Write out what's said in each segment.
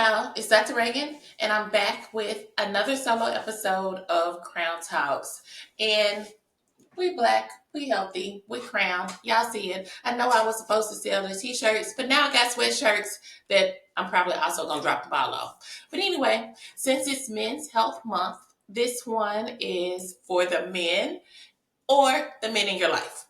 y'all, it's Dr. Ragan, and I'm back with another solo episode of CRxOWN Talks. And we black, we healthy, we crown. Y'all see it. I know I was supposed to sell the t-shirts, but now I got sweatshirts that I'm probably also going to drop the ball off. But anyway, since it's Men's Health Month, this one is for the men or the men in your life.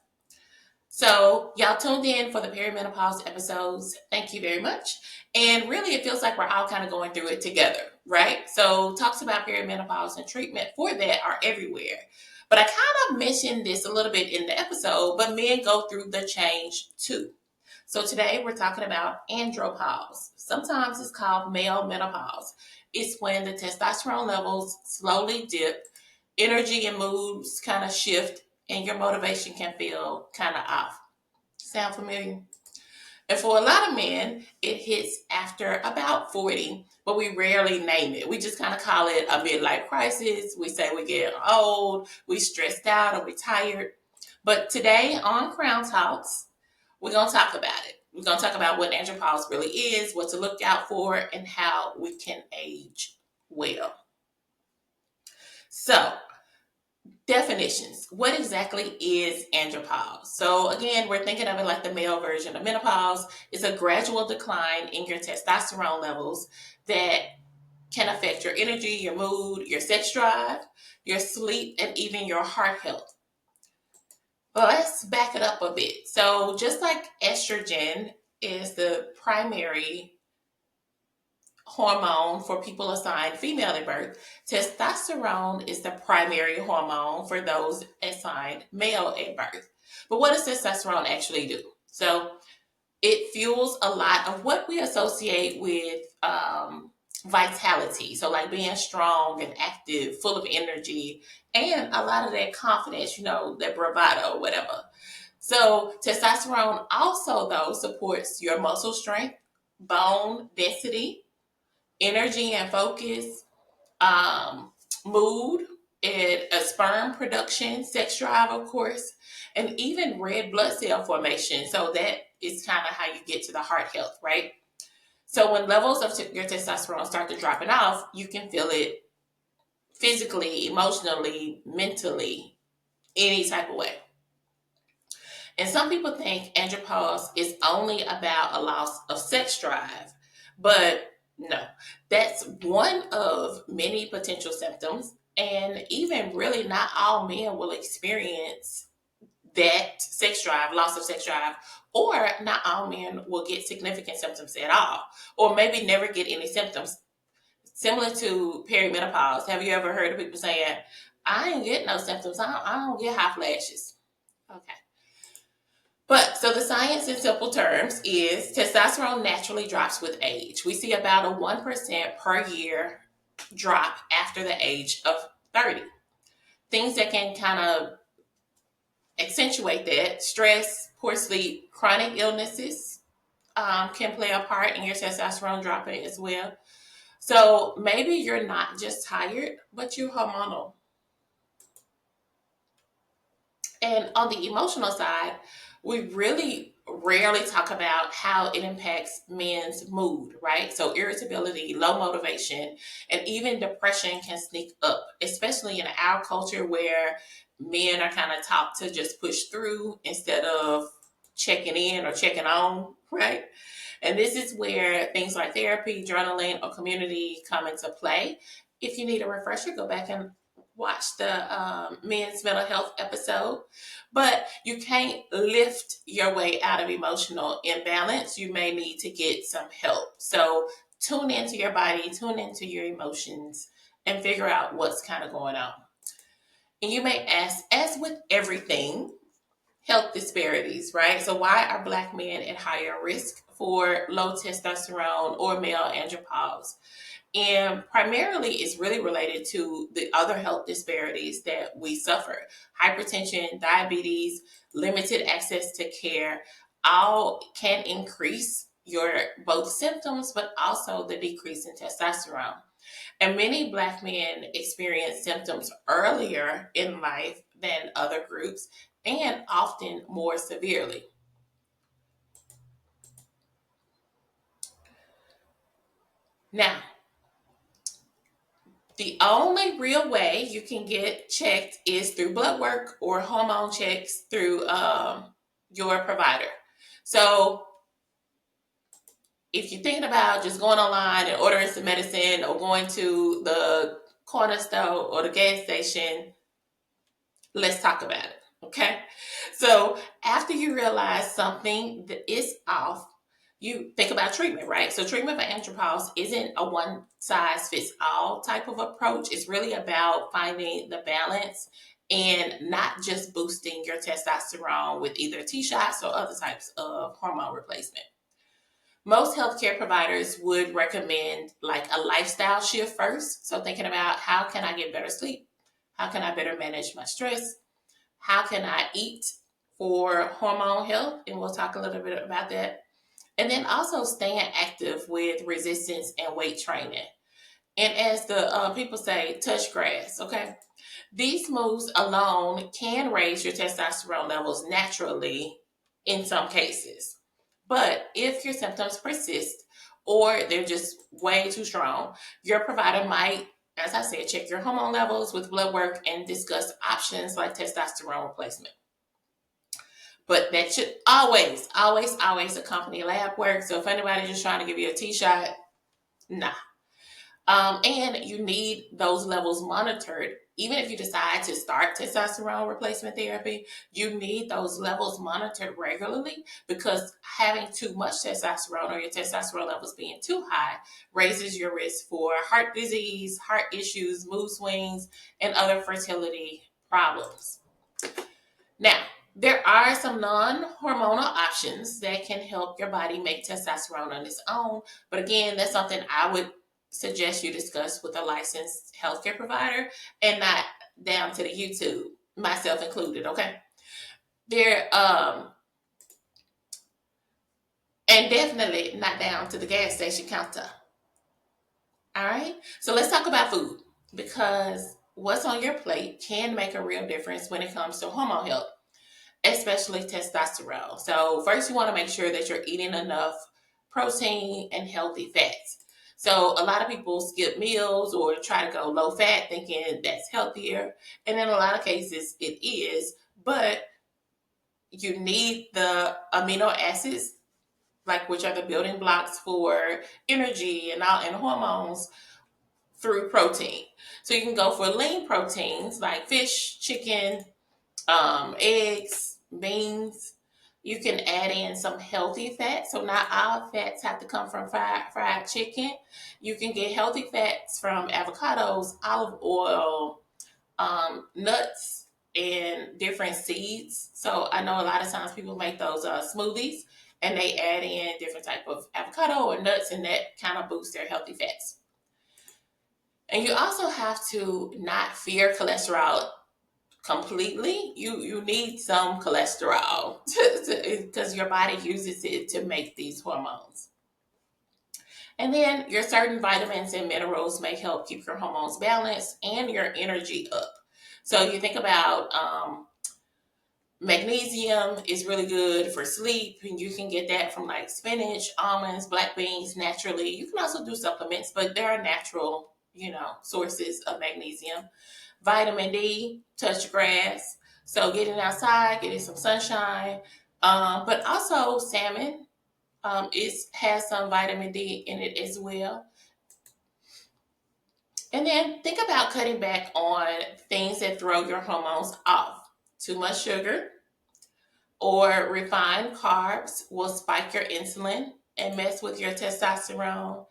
So y'all tuned in for the perimenopause episodes. Thank you very much. And really, it feels like we're all kind of going through it together, right? So talks about perimenopause and treatment for that are everywhere. But I kind of mentioned this a little bit in the episode, but men go through the change too. So today we're talking about andropause. Sometimes it's called male menopause. It's when the testosterone levels slowly dip, energy and moods kind of shift, and your motivation can feel kind of off. Sound familiar? And for a lot of men, it hits after about 40, but we rarely name it. We just kind of call it a midlife crisis. We say we get old, we stressed out, or we tired. But today on CRxOWN Talks, we're going to talk about it. We're going to talk about what andropause really is, what to look out for, and how we can age well. So, definitions. What exactly is andropause? So again, we're thinking of it like the male version of menopause. It's a gradual decline in your testosterone levels that can affect your energy, your mood, your sex drive, your sleep, and even your heart health. But let's back it up a bit. So just like estrogen is the primary hormone for people assigned female at birth, testosterone is the primary hormone for those assigned male at birth. But what does testosterone actually do? So it fuels a lot of what we associate with vitality. So like being strong and active, full of energy, and a lot of that confidence, that bravado, whatever. So testosterone also, though, supports your muscle strength, bone density, energy and focus, mood, and sperm production, sex drive, of course, and even red blood cell formation. So that is kind of how you get to the heart health, right? So when levels of your testosterone start to dropping off, you can feel it physically, emotionally, mentally, any type of way. And some people think andropause is only about a loss of sex drive, but no, that's one of many potential symptoms. And even really not all men will experience that sex drive, loss of sex drive, or not all men will get significant symptoms at all, or maybe never get any symptoms. Similar to perimenopause, have you ever heard of people saying, I ain't get no symptoms, I don't get hot flashes? Okay. But so the science in simple terms is testosterone naturally drops with age. We see about a 1% per year drop after the age of 30. Things that can kind of accentuate that: stress, poor sleep, chronic illnesses can play a part in your testosterone dropping as well. So maybe you're not just tired, but you're hormonal. And on the emotional side, we really rarely talk about how it impacts men's mood, right? So irritability, low motivation, and even depression can sneak up, especially in our culture where men are kind of taught to just push through instead of checking in or checking on, right? And this is where things like therapy, journaling, or community come into play. If you need a refresher, go back and watch the men's mental health episode. But you can't lift your way out of emotional imbalance. You may need to get some help. So tune into your body, tune into your emotions, and figure out what's kind of going on. And you may ask, as with everything, health disparities, right? So why are Black men at higher risk for low testosterone or male andropause? And primarily it's really related to the other health disparities that we suffer. Hypertension, diabetes, limited access to care, all can increase your both symptoms, but also the decrease in testosterone. And many Black men experience symptoms earlier in life than other groups, and often more severely. Now, the only real way you can get checked is through blood work or hormone checks through your provider. So if you're thinking about just going online and ordering some medicine or going to the corner store or the gas station, let's talk about it. Okay. So after you realize something that is off, you think about treatment, right? So treatment for andropause isn't a one size fits all type of approach. It's really about finding the balance and not just boosting your testosterone with either T-shots or other types of hormone replacement. Most healthcare providers would recommend like a lifestyle shift first. So thinking about how can I get better sleep? How can I better manage my stress? How can I eat for hormone health? And we'll talk a little bit about that. And then also staying active with resistance and weight training. And as the people say, touch grass, okay? These moves alone can raise your testosterone levels naturally in some cases. But if your symptoms persist or they're just way too strong, your provider might, as I said, check your hormone levels with blood work and discuss options like testosterone replacement. But that should always, always, always accompany lab work. So if anybody's just trying to give you a T-shot, nah. And you need those levels monitored. Even if you decide to start testosterone replacement therapy, you need those levels monitored regularly because having too much testosterone or your testosterone levels being too high raises your risk for heart disease, heart issues, mood swings, and other fertility problems. Now, there are some non-hormonal options that can help your body make testosterone on its own. But again, that's something I would suggest you discuss with a licensed healthcare provider and not down to the YouTube, myself included, okay? There, and definitely not down to the gas station counter. All right? So let's talk about food because what's on your plate can make a real difference when it comes to hormone health, especially testosterone. So first you want to make sure that you're eating enough protein and healthy fats. So a lot of people skip meals or try to go low fat thinking that's healthier. And in a lot of cases it is, but you need the amino acids, like which are the building blocks for energy and all and hormones through protein. So you can go for lean proteins like fish, chicken, eggs, beans. You can add in some healthy fats. So not all fats have to come from fried chicken. You can get healthy fats from avocados, olive oil, nuts, and different seeds. So I know a lot of times people make those smoothies and they add in different type of avocado or nuts, and that kind of boosts their healthy fats. And you also have to not fear cholesterol completely. You need some cholesterol because your body uses it to make these hormones. And then your certain vitamins and minerals may help keep your hormones balanced and your energy up. So you think about magnesium is really good for sleep, and you can get that from like spinach, almonds, black beans naturally. You can also do supplements, but there are natural, sources of magnesium. Vitamin D, touch grass. So getting outside, getting some sunshine. But also salmon has some vitamin D in it as well. And then think about cutting back on things that throw your hormones off. Too much sugar or refined carbs will spike your insulin and mess with your testosterone.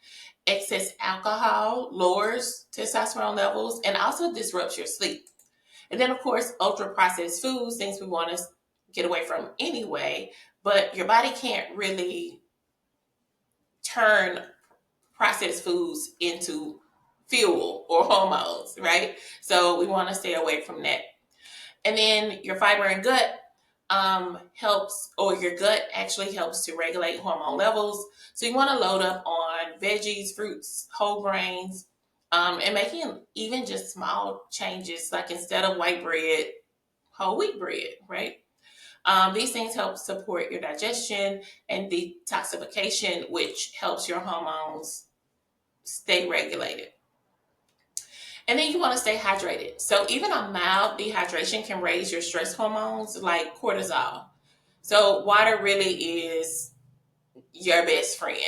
Excess alcohol lowers testosterone levels and also disrupts your sleep. And then, of course, ultra processed foods, things we want to get away from anyway, but your body can't really turn processed foods into fuel or hormones, right? So we want to stay away from that. And then your fiber and gut helps, or your gut actually helps to regulate hormone levels. So you want to load up on veggies, fruits, whole grains, and making even just small changes, like instead of white bread, whole wheat bread, right? These things help support your digestion and detoxification, which helps your hormones stay regulated. And then you want to stay hydrated. So even a mild dehydration can raise your stress hormones like cortisol. So water really is your best friend.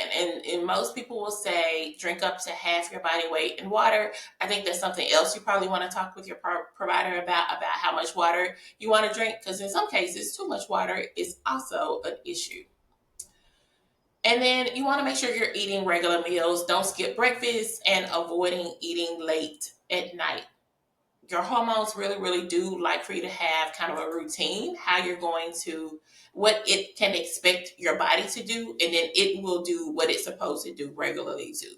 And most people will say drink up to half your body weight in water. I think that's something else you probably want to talk with your provider about how much water you want to drink, because in some cases, too much water is also an issue. And then you want to make sure you're eating regular meals. Don't skip breakfast and avoiding eating late at night. Your hormones really, really do like for you to have kind of a routine, how you're going to, what it can expect your body to do, and then it will do what it's supposed to do regularly too.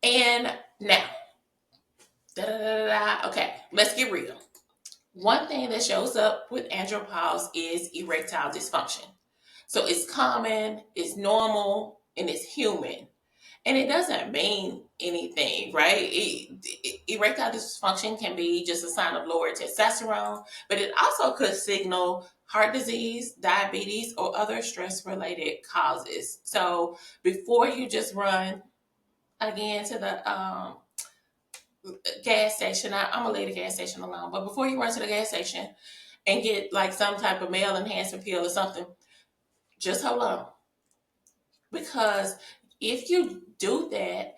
And now, okay, let's get real. One thing that shows up with andropause is erectile dysfunction. So it's common, it's normal, and it's human. And it doesn't mean anything, right? Erectile dysfunction can be just a sign of lower testosterone, but it also could signal heart disease, diabetes, or other stress-related causes. So before you just run again to the gas station, I'm gonna leave the gas station alone, but before you run to the gas station and get like some type of male enhancement pill or something, just hold on. Because if you do that,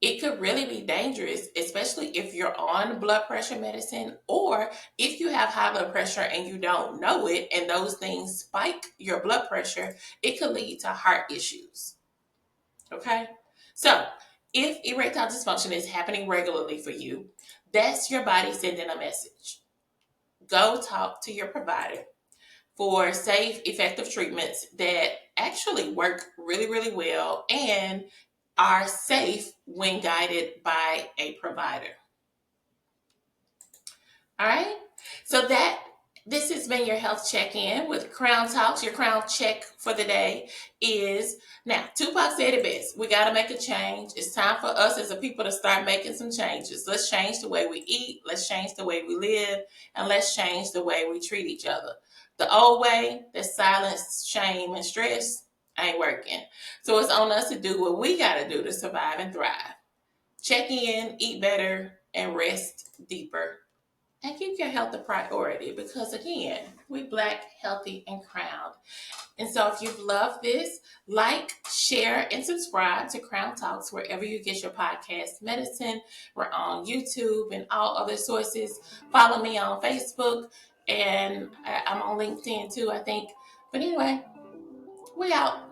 it could really be dangerous, especially if you're on blood pressure medicine, or if you have high blood pressure and you don't know it and those things spike your blood pressure, it could lead to heart issues. Okay? So, if erectile dysfunction is happening regularly for you, that's your body sending a message. Go talk to your provider for safe, effective treatments that actually work really, really well and are safe when guided by a provider. All right. So this has been your health check-in with CRxOWN Talks. Your crown check for the day is, now, Tupac said it best. We got to make a change. It's time for us as a people to start making some changes. Let's change the way we eat. Let's change the way we live. And let's change the way we treat each other. The old way, that silence, shame, and stress, ain't working. So it's on us to do what we got to do to survive and thrive. Check in, eat better, and rest deeper. And keep your health a priority, because again, we Black, healthy, and crowned. And so if you've loved this, like, share, and subscribe to CRxOWN Talks wherever you get your podcast medicine. We're on YouTube and all other sources. Follow me on Facebook, and I'm on LinkedIn too, I think. But anyway, we out.